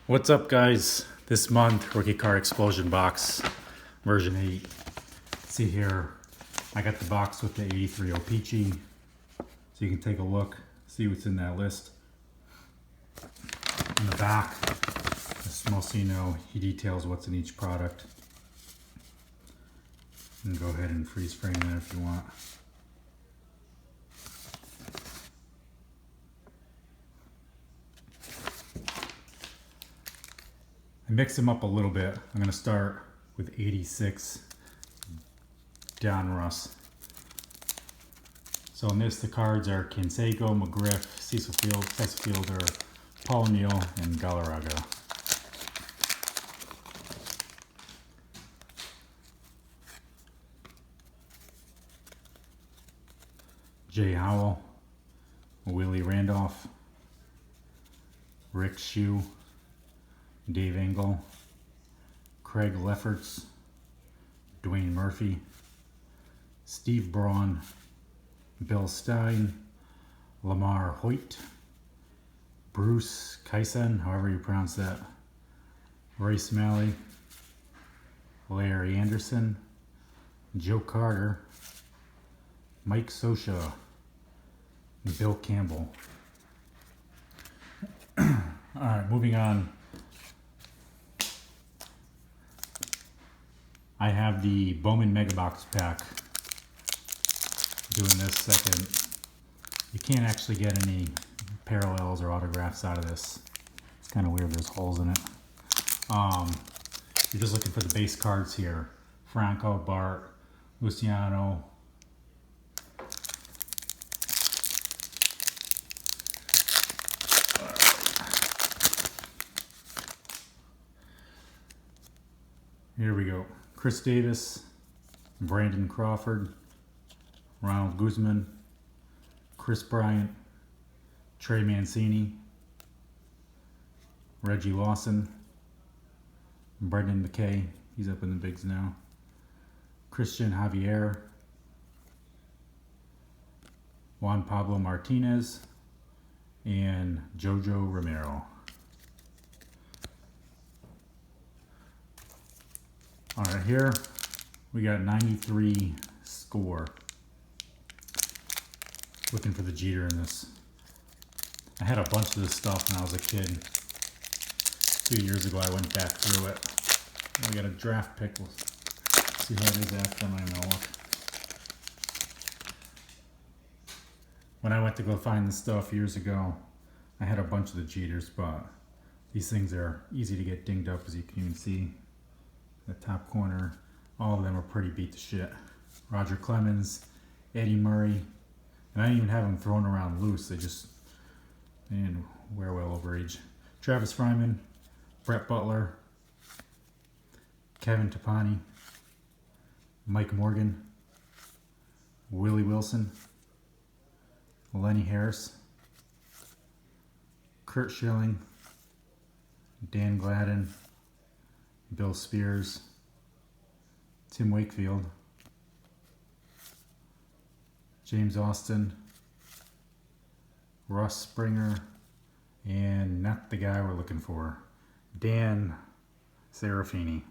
What's up, guys? This month, Rookie Card Explosion box, version 8. See here, I got the box with the 83 Peachy, so you can take a look, see what's in that list. In the back, just most so you know, he details what's in each product. You can go ahead and freeze frame that if you want. I mix them up a little bit. I'm going to start with 86 Donruss. So in this, the cards are Canseco, McGriff, Cecil Fielder, Paul O'Neill, and Galarraga. Jay Howell, Willie Randolph, Rick Shue, Dave Engel, Craig Lefferts, Dwayne Murphy, Steve Braun, Bill Stein, Lamar Hoyt, Bruce Kyson, however you pronounce that, Ray Smalley, Larry Anderson, Joe Carter, Mike Sosha, and Bill Campbell. Alright, moving on. I have the Bowman Mega Box pack. Doing this second. You can't actually get any parallels or autographs out of this. It's kind of weird, there's holes in it. You're just looking for the base cards here. Franco, Bart, Luciano. Here we go. Chris Davis, Brandon Crawford, Ronald Guzman, Chris Bryant, Trey Mancini, Reggie Lawson, Brendan McKay, he's up in the bigs now, Christian Javier, Juan Pablo Martinez, and Jojo Romero. All right, here we got 93 score. Looking for the Jeter in this. I had a bunch of this stuff when I was a kid. 2 years ago, I went back through it. We got a draft pick. We'll see how it is after I'm gonna look. When I went to go find this stuff years ago, I had a bunch of the Jeters, but these things are easy to get dinged up, as you can even see. The top corner, all of them are pretty beat to shit. Roger Clemens, Eddie Murray, and I didn't even have them thrown around loose. They didn't wear well over age. Travis Fryman, Brett Butler, Kevin Tapani, Mike Morgan, Willie Wilson, Lenny Harris, Kurt Schilling, Dan Gladden, Bill Spears, Tim Wakefield, James Austin, Russ Springer, and not the guy we're looking for, Dan Serafini.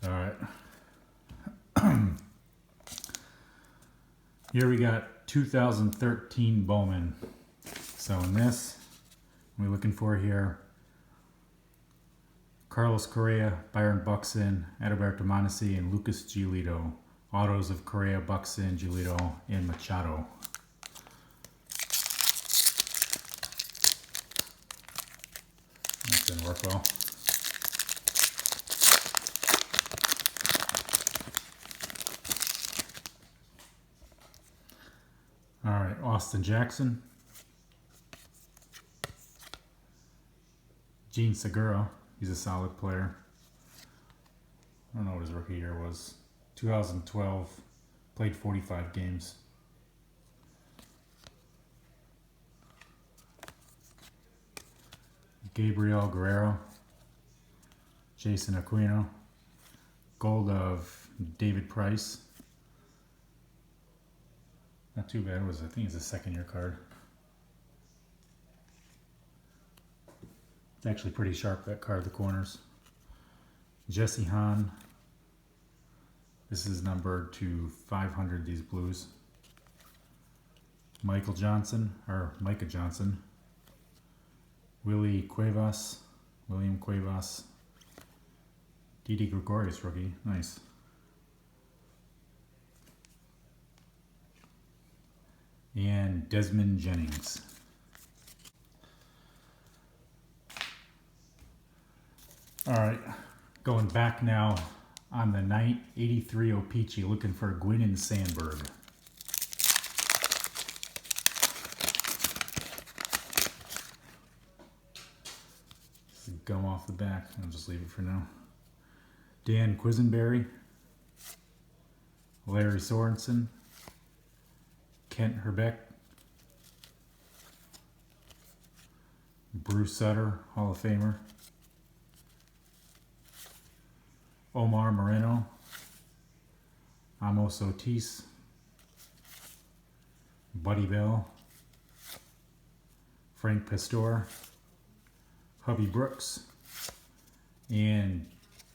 All right. Here we got 2013 Bowman. So in this, we're looking for here Carlos Correa, Byron Buxton, Adalberto Mondesi, and Lucas Giolito. Autos of Correa, Buxton, Giolito, and Machado. That didn't work well. All right, Austin Jackson, Gene Segura. He's a solid player. I don't know what his rookie year was. 2012, played 45 games. Gabriel Guerrero, Jason Aquino, gold of David Price. Not too bad. I think it's a second year card. It's actually pretty sharp, that card, the corners. Jesse Hahn. This is numbered to 500, these blues. Micah Johnson. William Cuevas. Didi Gregorius rookie, nice. And Desmond Jennings. All right, going back now on the 83 O-Pee-Chee, looking for Gwynn and Sandberg. This is gum off the back. I'll just leave it for now. Dan Quisenberry, Larry Sorensen, Kent Herbeck, Bruce Sutter, Hall of Famer, Omar Moreno, Amos Otis, Buddy Bell, Frank Pastore, Hubby Brooks, and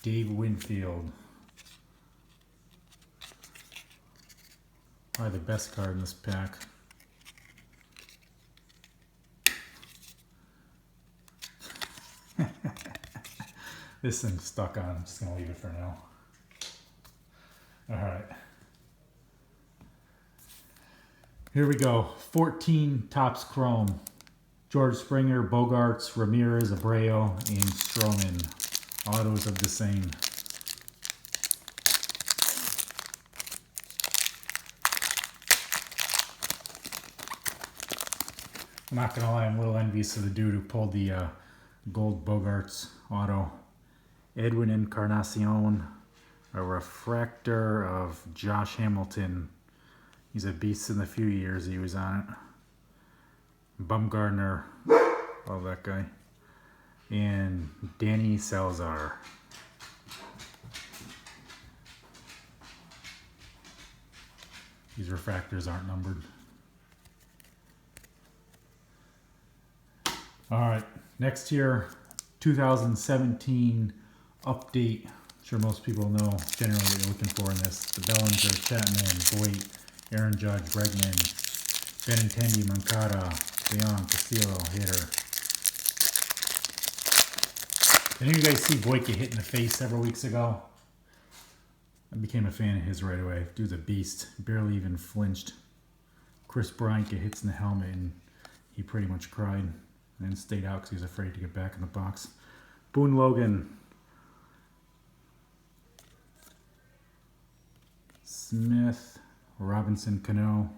Dave Winfield. Probably the best card in this pack. This thing's stuck on. I'm just going to leave it for now. Alright. Here we go. 14 Topps Chrome. George Springer, Bogarts, Ramirez, Abreu, and Stroman. Autos of the same. I'm not going to lie, I'm a little envious of the dude who pulled the gold Bogarts auto. Edwin Encarnacion, a refractor of Josh Hamilton. He's a beast in the few years he was on it. Bumgardner, love that guy. And Danny Salazar. These refractors aren't numbered. All right, next here, 2017 update. I'm sure most people know generally what you're looking for in this. The Bellinger, Chapman, Voit, Aaron Judge, Bregman, Benintendi, Moncada, Leon, Castillo, hitter. Did any of you guys see Voit get hit in the face several weeks ago? I became a fan of his right away. Dude's a beast. Barely even flinched. Chris Bryant get hits in the helmet and he pretty much cried and then stayed out because he was afraid to get back in the box. Boone Logan. Smith, Robinson Cano,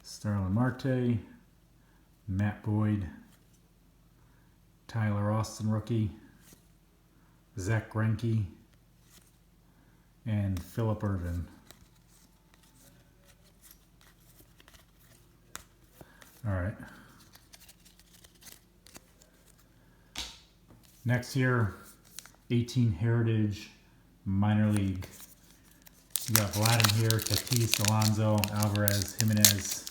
Starlin Marte, Matt Boyd, Tyler Austin rookie, Zach Greinke, and Phillip Ervin. All right. Next year, 18 Heritage Minor League. You got Vladden here, Tatis, Alonso, Alvarez, Jimenez,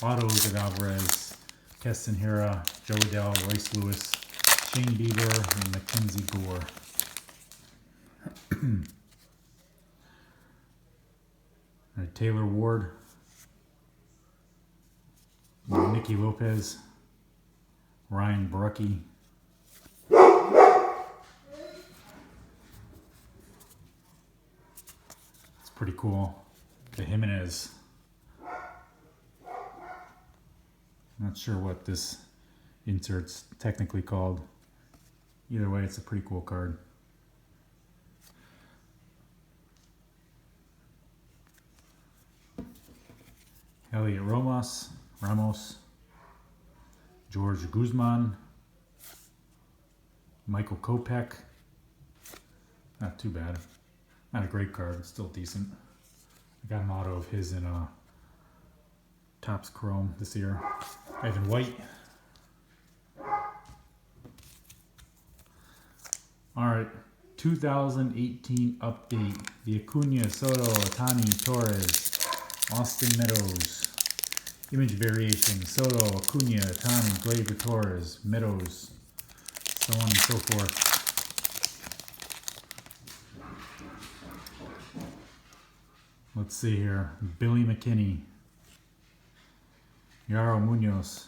autos of Alvarez, Keston Hiura, Joe Adell, Royce Lewis, Shane Bieber, and Mackenzie Gore. All right, Taylor Ward, Nicky Lopez, Ryan Barucki, pretty cool. The Jimenez. Not sure what this insert's technically called. Either way, it's a pretty cool card. Elliot Ramos, George Guzman, Michael Kopech. Not too bad. Not a great card, but still decent. I got an auto of his in Topps Chrome this year. Ivan White. All right, 2018 update. The Acuna, Soto, Otani, Torres, Austin Meadows, Image variation, Soto, Acuna, Tommy, Gleyber, Torres, Meadows, so on and so forth. Let's see here. Billy McKinney, Yaro Munoz,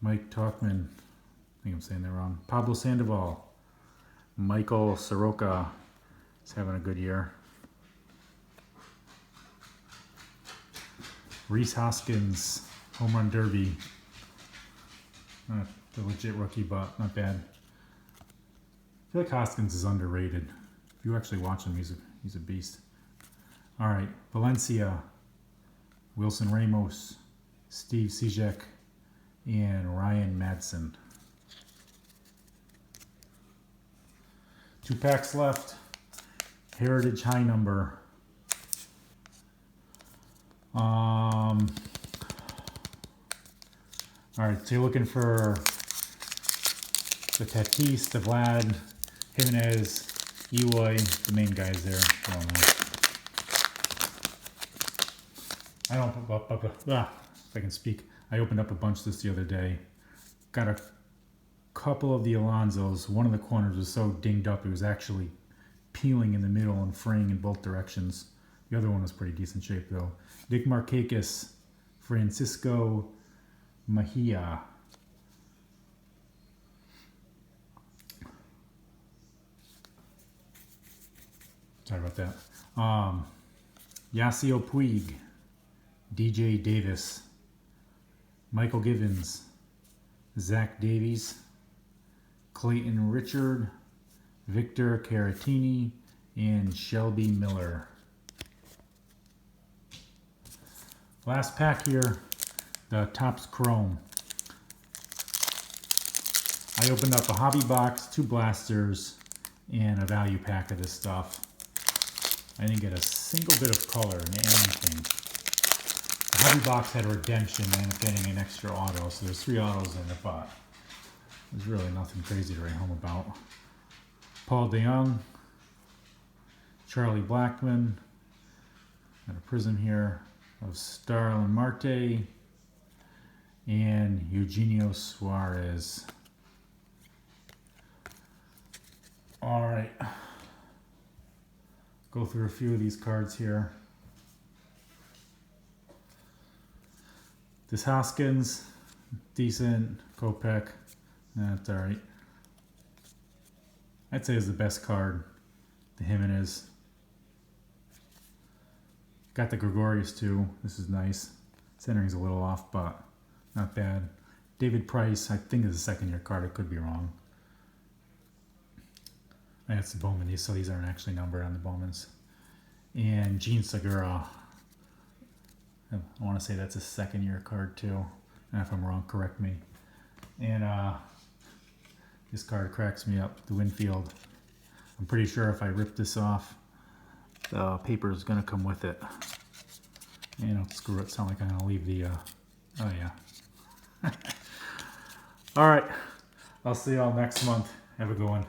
Mike Talkman, I think I'm saying that wrong, Pablo Sandoval, Michael Soroka is having a good year. Reese Hoskins, Home Run Derby. Not the legit rookie, but not bad. I feel like Hoskins is underrated. If you actually watch him, he's a beast. All right, Valencia, Wilson Ramos, Steve Cishek, and Ryan Madsen. 2 packs left. Heritage high number. All right, so you're looking for the Tatis, the Vlad, Jimenez, Eloy, the main guys there. I don't know. If I can speak. I opened up a bunch this the other day. Got a couple of the Alonsos. One of the corners was so dinged up, it was actually peeling in the middle and fraying in both directions. The other one was pretty decent shape though. Nick Markakis, Francisco Mejia. Sorry about that. Yasiel Puig, DJ Davis, Michael Givens, Zach Davies, Clayton Richard, Victor Caratini, and Shelby Miller. Last pack here, the Topps Chrome. I opened up a hobby box, 2 blasters, and a value pack of this stuff. I didn't get a single bit of color in anything. The hobby box had redemption, and I ended up getting an extra auto, so there's 3 autos in it, but there's really nothing crazy to write home about. Paul DeYoung, Charlie Blackmon, got a prism here of Starlin Marte, and Eugenio Suarez. All right, go through a few of these cards here. This Hoskins, decent. Kopech, that's all right. I'd say it's the best card. The Jimenez. Got the Gregorius too. This is nice. Centering's a little off, but not bad. David Price, I think is a 2nd-year card. I could be wrong. That's the Bowman, so these aren't actually numbered on the Bowmans. And Gene Segura. I want to say that's a 2nd-year card too. And if I'm wrong, correct me. And this card cracks me up. The Winfield. I'm pretty sure if I rip this off, the paper is going to come with it. You know, screw it. Sound like I'm going to leave the... oh, yeah. All right. I'll see y'all next month. Have a good one.